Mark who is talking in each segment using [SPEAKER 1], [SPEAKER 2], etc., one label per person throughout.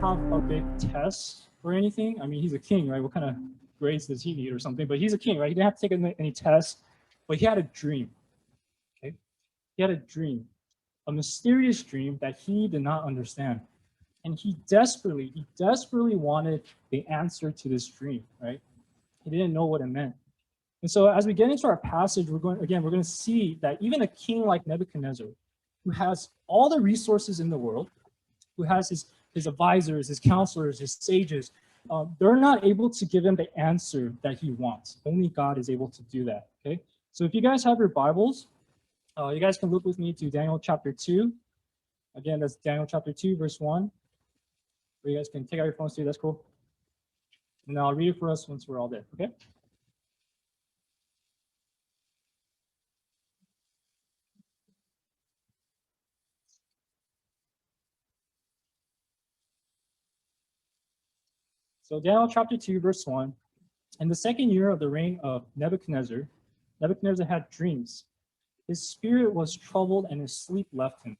[SPEAKER 1] have a big test or anything. I mean, he's a king, right? What kind of grades does he need or something? But he's a king, right? He didn't have to take any tests, but he had a dream. Okay, he had a dream, a mysterious dream that he did not understand, and he desperately wanted the answer to this dream, right? He didn't know what it meant. And so as we get into our passage, we're going to see that even a king like Nebuchadnezzar, who has all the resources in the world, who has his advisors, his counselors, his sages, they're not able to give him the answer that he wants. Only God is able to do that, okay? So if you guys have your Bibles, you guys can look with me to Daniel chapter 2. Again, that's Daniel chapter 2, verse 1. Or you guys can take out your phones too, that's cool. And I'll read it for us once we're all there, okay? So Daniel chapter 2, verse 1. In the second year of the reign of Nebuchadnezzar, Nebuchadnezzar had dreams. His spirit was troubled and his sleep left him.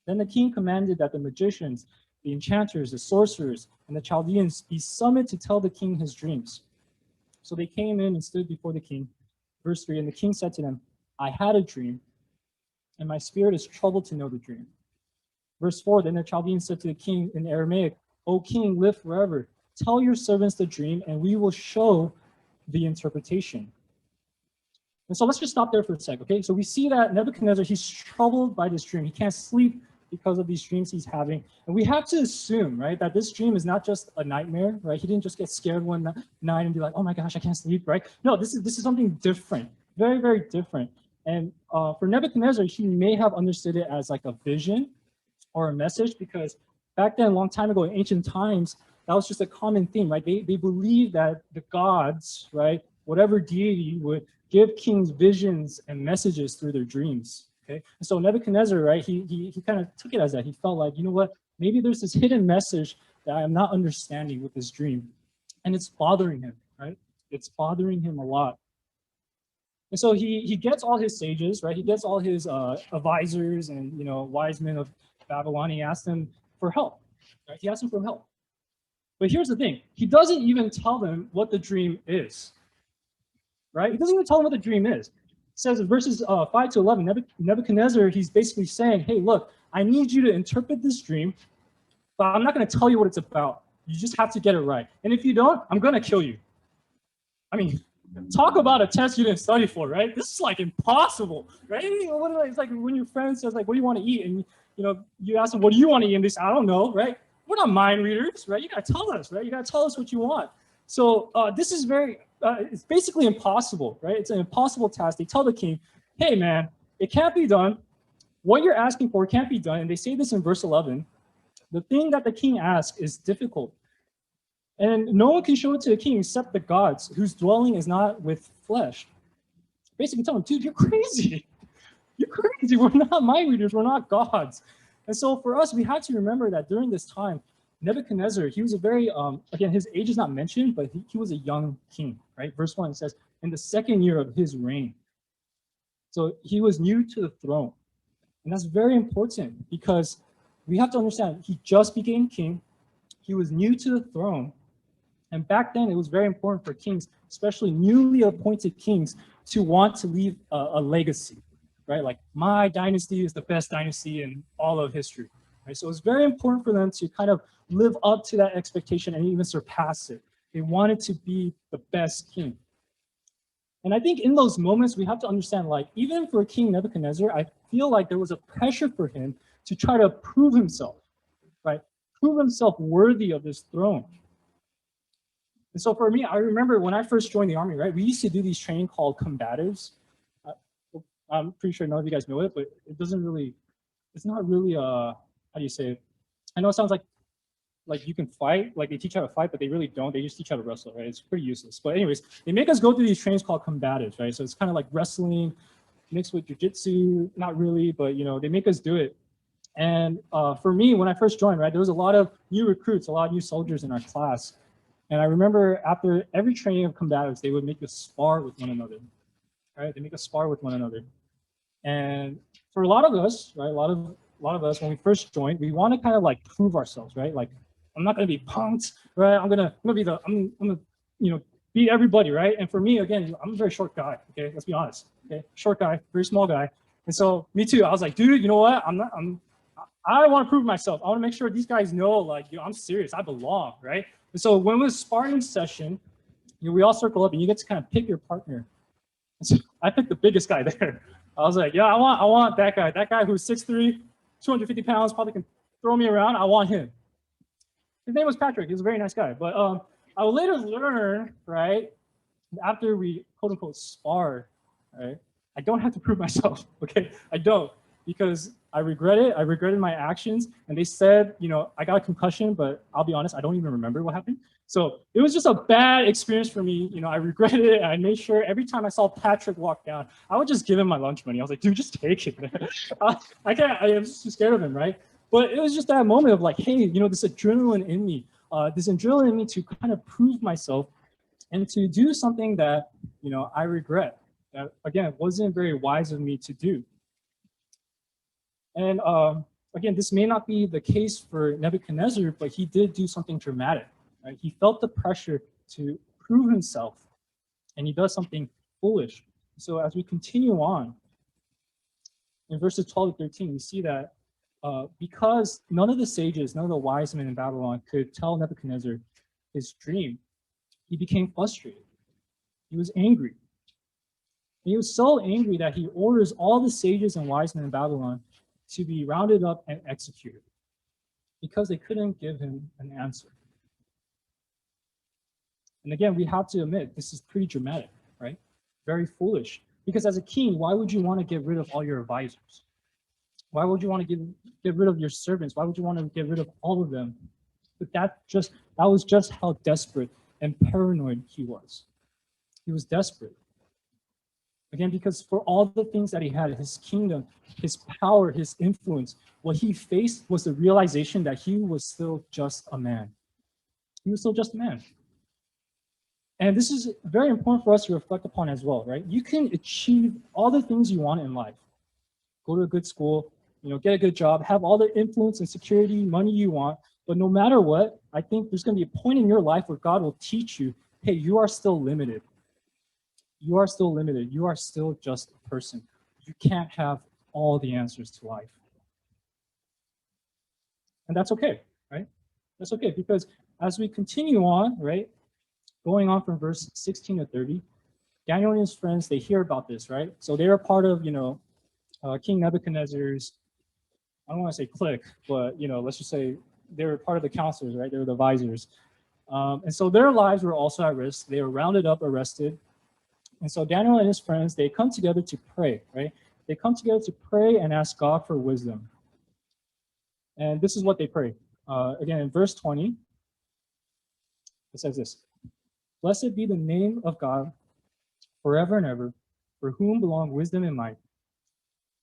[SPEAKER 1] Then the king commanded that the magicians, the enchanters, the sorcerers, and the Chaldeans be summoned to tell the king his dreams. So they came in and stood before the king. Verse 3, and the king said to them, I had a dream, and my spirit is troubled to know the dream. Verse 4, then the Chaldeans said to the king in Aramaic, O king, live forever. Tell your servants the dream, and we will show the interpretation. And so let's just stop there for a sec, okay? So we see that Nebuchadnezzar, he's troubled by this dream. He can't sleep because of these dreams he's having. And we have to assume, right, that this dream is not just a nightmare, right? He didn't just get scared one night and be like, oh my gosh, I can't sleep, right? No, this is something different, very, very different. And for Nebuchadnezzar, he may have understood it as like a vision or a message, because back then, a long time ago in ancient times, that was just a common theme, right? They believed that the gods, right, whatever deity would give kings visions and messages through their dreams, okay? And so Nebuchadnezzar, right, he kind of took it as that. He felt like, you know what, maybe there's this hidden message that I'm not understanding with this dream, and it's bothering him, right? It's bothering him a lot. And so he gets all his sages, right? He gets all his advisors and, you know, wise men of Babylon. He asks them for help, right? He asks them for help. But here's the thing. He doesn't even tell them what the dream is, right? He doesn't even tell them what the dream is. It says in verses 5 to 11, Nebuchadnezzar, he's basically saying, hey, look, I need you to interpret this dream, but I'm not going to tell you what it's about. You just have to get it right. And if you don't, I'm going to kill you. I mean, talk about a test you didn't study for, right? This is like impossible, right? It's like when your friend says, like, what do you want to eat? And, you know, you ask them, what do you want to eat? And they say, I don't know, right? We're not mind readers, right? You got to tell us, right? You got to tell us what you want. So this is it's basically impossible, right? It's an impossible task. They tell the king, hey, man, it can't be done. What you're asking for can't be done. And they say this in verse 11. The thing that the king asks is difficult. And no one can show it to the king except the gods, whose dwelling is not with flesh. Basically tell him, dude, you're crazy. You're crazy. We're not mind readers. We're not gods. And so for us, we have to remember that during this time, Nebuchadnezzar, he was a very, again, his age is not mentioned, but he was a young king, right? Verse 1 says, in the second year of his reign. So he was new to the throne. And that's very important because we have to understand, he just became king. He was new to the throne. And back then, it was very important for kings, especially newly appointed kings, to want to leave a legacy. Right, like my dynasty is the best dynasty in all of history. Right, so it's very important for them to kind of live up to that expectation and even surpass it. They wanted to be the best king. And I think in those moments, we have to understand, like, even for King Nebuchadnezzar, I feel like there was a pressure for him to try to prove himself, right? Prove himself worthy of this throne. And so for me, I remember when I first joined the army, right, we used to do these training called combatives. I'm pretty sure none of you guys know it, but it doesn't really, it's not really, how do you say it? I know it sounds like you can fight, like they teach how to fight, but they really don't. They just teach how to wrestle, right? It's pretty useless. But anyways, they make us go through these trainings called combatives, right? So it's kind of like wrestling mixed with jujitsu, not really, but, you know, they make us do it. And for me, when I first joined, right, there was a lot of new recruits, a lot of new soldiers in our class. And I remember after every training of combatives, they would make us spar with one another, right? They make us spar with one another. And for a lot of us, right, a lot of us, when we first joined, we want to kind of like prove ourselves, right? Like, I'm not gonna be punked, right? I'm gonna beat everybody, right? And for me, again, I'm a very short guy. Okay, let's be honest. Okay, short guy, very small guy. And so me too. I was like, dude, you know what? I want to prove myself. I want to make sure these guys know, like, I'm serious. I belong, right? And so when it was sparring session, we all circle up and you get to kind of pick your partner. And so I picked the biggest guy there. I was like, yeah, I want that guy who's 6'3", 250 pounds, probably can throw me around. I want him. His name was Patrick. He was a very nice guy. But I would later learn, right, after we quote unquote sparred, right, I don't have to prove myself. Okay, I don't, because I regret it. I regretted my actions, and they said, I got a concussion, but I'll be honest, I don't even remember what happened. So it was just a bad experience for me. I regretted it. I made sure every time I saw Patrick walk down, I would just give him my lunch money. I was like, dude, just take it, man. I can't. I am just too scared of him, right? But it was just that moment of like, hey, this adrenaline in me, to kind of prove myself and to do something that, I regret. That, again, wasn't very wise of me to do. And again, this may not be the case for Nebuchadnezzar, but he did do something dramatic. Right? He felt the pressure to prove himself, and he does something foolish. So as we continue on, in verses 12 to 13, we see that because none of the sages, none of the wise men in Babylon could tell Nebuchadnezzar his dream, he became frustrated. He was angry. And he was so angry that he orders all the sages and wise men in Babylon to be rounded up and executed because they couldn't give him an answer. And again, we have to admit, this is pretty dramatic, right? Very foolish. Because as a king, why would you want to get rid of all your advisors? Why would you want to get rid of your servants? Why would you want to get rid of all of them? But that was just how desperate and paranoid he was. He was desperate. Again, because for all the things that he had, his kingdom, his power, his influence, what he faced was the realization that he was still just a man. He was still just a man. And this is very important for us to reflect upon as well, right? You can achieve all the things you want in life. Go to a good school, get a good job, have all the influence and security, money you want. But no matter what, I think there's going to be a point in your life where God will teach you, hey, you are still limited. You are still limited. You are still just a person. You can't have all the answers to life. And that's okay, right? That's okay, because as we continue on, right, going on from verse 16 to 30, Daniel and his friends, they hear about this, right? So they are part of, King Nebuchadnezzar's, I don't want to say clique, but, let's just say they were part of the counselors, right? They were the advisors. And so their lives were also at risk. They were rounded up, arrested. And so Daniel and his friends, they come together to pray, right? They come together to pray and ask God for wisdom. And this is what they pray. Again, in verse 20, it says this: "Blessed be the name of God forever and ever, for whom belong wisdom and might."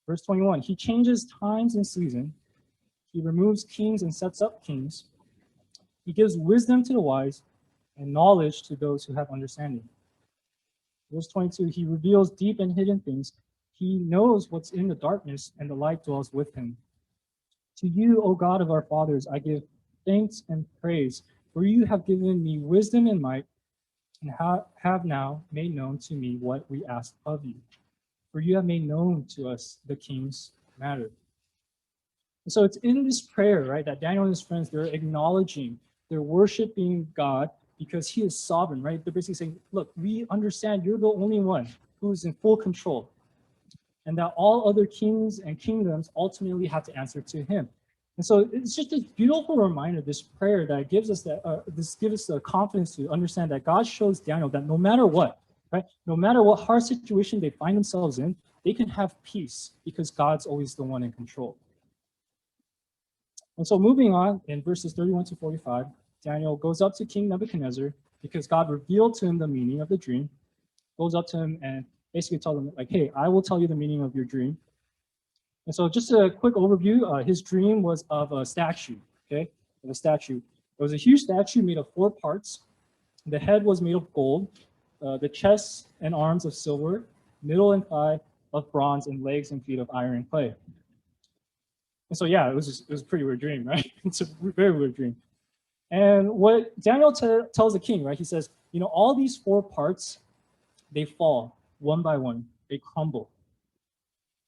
[SPEAKER 1] Verse 21, "He changes times and seasons. He removes kings and sets up kings. He gives wisdom to the wise and knowledge to those who have understanding." Verse 22, "He reveals deep and hidden things. He knows what's in the darkness, and the light dwells with him. To you, O God of our fathers, I give thanks and praise, for you have given me wisdom and might, and have now made known to me what we asked of you. For you have made known to us the king's matter." And so it's in this prayer, right, that Daniel and his friends, they're acknowledging, they're worshiping God because he is sovereign, right? They're basically saying, look, we understand you're the only one who is in full control, and that all other kings and kingdoms ultimately have to answer to him. And so it's just this beautiful reminder, this prayer, that gives us the confidence to understand that God shows Daniel that no matter what, right, no matter what hard situation they find themselves in, they can have peace because God's always the one in control. And so moving on in verses 31 to 45, Daniel goes up to King Nebuchadnezzar because God revealed to him the meaning of the dream, goes up to him and basically tells him, like, hey, I will tell you the meaning of your dream. And so just a quick overview, his dream was of a statue, okay? Of a statue. It was a huge statue made of 4 parts. The head was made of gold, the chest and arms of silver, middle and thigh of bronze, and legs and feet of iron and clay. And so, yeah, it was a pretty weird dream, right? It's a very weird dream. And what Daniel tells the king, right? He says, all these four parts, they fall one by one, they crumble.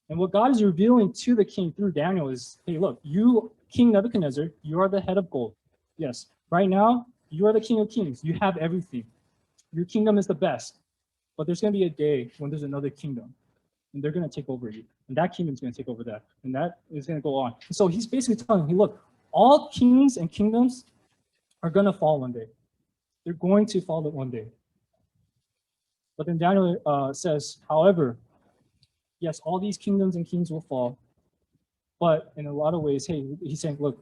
[SPEAKER 1] And what God is revealing to the king through Daniel is, hey, look, you, King Nebuchadnezzar, you are the head of gold. Yes, right now, you are the king of kings. You have everything. Your kingdom is the best. But there's going to be a day when there's another kingdom, and they're going to take over you. And that kingdom's going to take over that. And that is going to go on. So he's basically telling me, hey, look, all kings and kingdoms are going to fall one day. They're going to fall one day. But then Daniel says, however, yes, all these kingdoms and kings will fall. But in a lot of ways, hey, he's saying, look,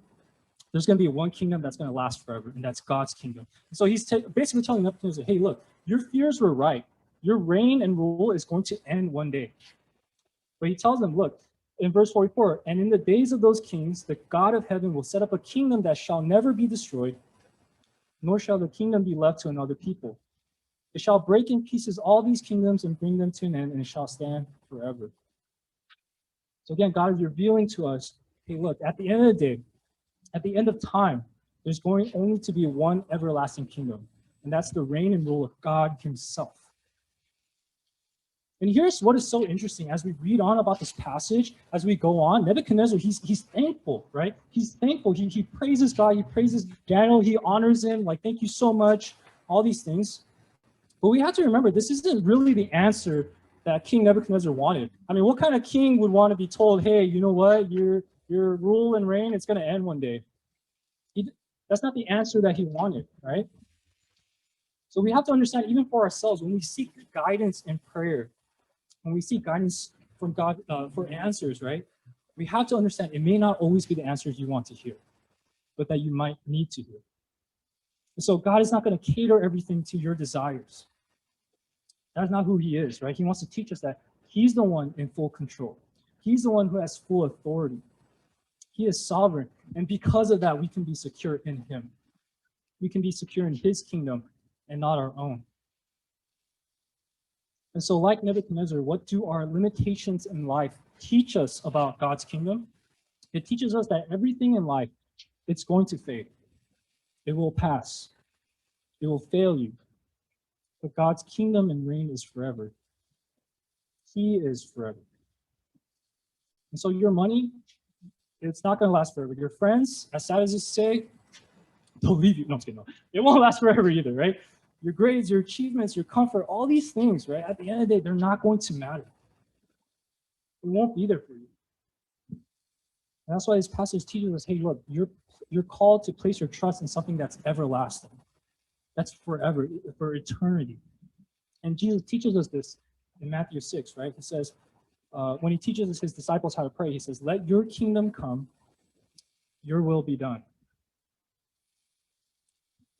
[SPEAKER 1] there's going to be one kingdom that's going to last forever, and that's God's kingdom. So he's basically telling Nebuchadnezzar, hey, look, your fears were right. Your reign and rule is going to end one day. But he tells them, look, in verse 44, and in the days of those kings, the God of heaven will set up a kingdom that shall never be destroyed, nor shall the kingdom be left to another people. It shall break in pieces all these kingdoms and bring them to an end, and it shall stand forever. So again, God is revealing to us, hey, look, at the end of the day, at the end of time, there's going only to be one everlasting kingdom, and that's the reign and rule of God himself. And here's what is so interesting as we read on about this passage, as we go on, Nebuchadnezzar, he's thankful, right? He's thankful. He praises God. He praises Daniel. He honors him. Like, thank you so much, all these things. But we have to remember, this isn't really the answer that King Nebuchadnezzar wanted. I mean, what kind of king would want to be told, hey, you know what, your rule and reign, it's going to end one day? That's not the answer that he wanted, right? So we have to understand, even for ourselves, when we seek guidance in prayer, when we seek guidance from God for answers, right? We have to understand it may not always be the answers you want to hear, but that you might need to hear. And so God is not going to cater everything to your desires. That's not who he is, right? He wants to teach us that he's the one in full control. He's the one who has full authority. He is sovereign. And because of that, we can be secure in him. We can be secure in his kingdom and not our own. And so, like Nebuchadnezzar, what do our limitations in life teach us about God's kingdom? It teaches us that everything in life, it's going to fade. It will pass. It will fail you. But God's kingdom and reign is forever. He is forever. And so your money, it's not going to last forever. Your friends, as sad as it say, they'll leave you. No, I'm just kidding. No. It won't last forever either, right? Your grades, your achievements, your comfort, all these things, right? At the end of the day, they're not going to matter. It won't be there for you. And that's why this passage teaches us, hey, look, you're called to place your trust in something that's everlasting. That's forever, for eternity. And Jesus teaches us this in Matthew 6, right? He says, when he teaches his disciples how to pray, he says, let your kingdom come, your will be done.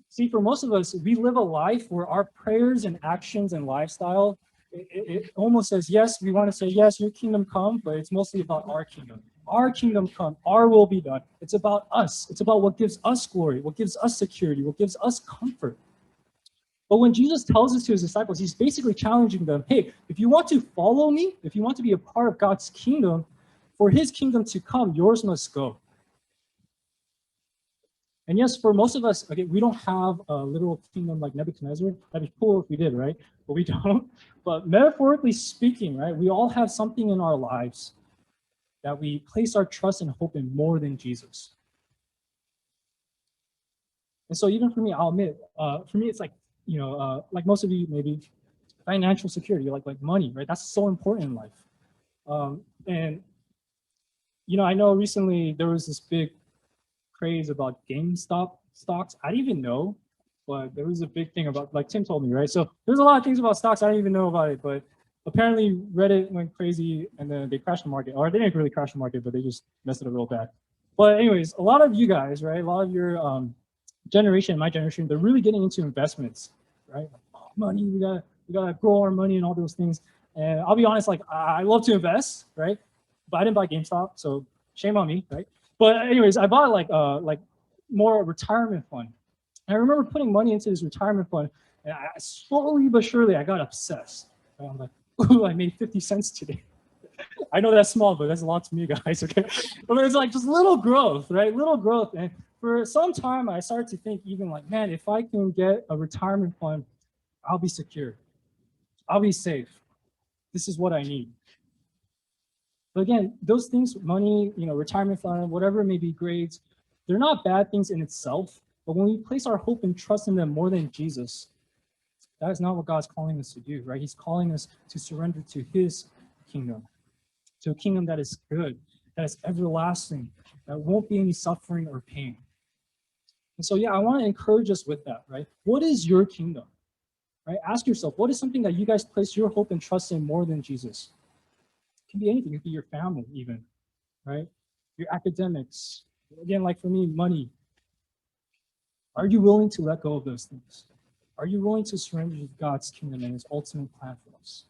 [SPEAKER 1] See, for most of us, we live a life where our prayers and actions and lifestyle, it almost says, yes, we want to say, yes, your kingdom come, but it's mostly about our kingdom. Our kingdom come, our will be done. It's about us. It's about what gives us glory, what gives us security, what gives us comfort. But when Jesus tells this to his disciples, he's basically challenging them, hey, if you want to follow me, if you want to be a part of God's kingdom, for his kingdom to come, yours must go. And yes, for most of us, okay, we don't have a literal kingdom like Nebuchadnezzar. That'd be cool if we did, right? But we don't. But metaphorically speaking, right, we all have something in our lives that we place our trust and hope in more than Jesus. And so even for me, I'll admit, for me, it's like, like most of you, maybe financial security, like money, right? That's so important in life. And, I know recently there was this big craze about GameStop stocks. I didn't even know, but there was a big thing about, like Tim told me, right? So there's a lot of things about stocks I didn't even know about it, but apparently Reddit went crazy and then they crashed the market, or they didn't really crash the market, but they just messed it up real bad. But anyways, a lot of you guys, right? A lot of your generation, my generation, they're really getting into investments, right? Oh, money, we gotta grow our money and all those things. And I'll be honest, like I love to invest, right? But I didn't buy GameStop, so shame on me, right? But anyways, I bought like more retirement fund. And I remember putting money into this retirement fund, and slowly but surely I got obsessed. Right? I'm like, ooh, I made 50 cents today. I know that's small, but that's a lot to me, guys. Okay, but it's like just little growth, right? Little growth. And for some time, I started to think even like, man, if I can get a retirement fund, I'll be secure. I'll be safe. This is what I need. But again, those things, money, retirement fund, whatever it may be, grades, they're not bad things in itself. But when we place our hope and trust in them more than Jesus, that is not what God's calling us to do, right? He's calling us to surrender to his kingdom, to a kingdom that is good, that is everlasting, that won't be any suffering or pain. And so, yeah, I want to encourage us with that, right? What is your kingdom, right? Ask yourself, what is something that you guys place your hope and trust in more than Jesus? It can be anything. It can be your family even, right? Your academics. Again, like for me, money. Are you willing to let go of those things? Are you willing to surrender to God's kingdom and his ultimate plan for us?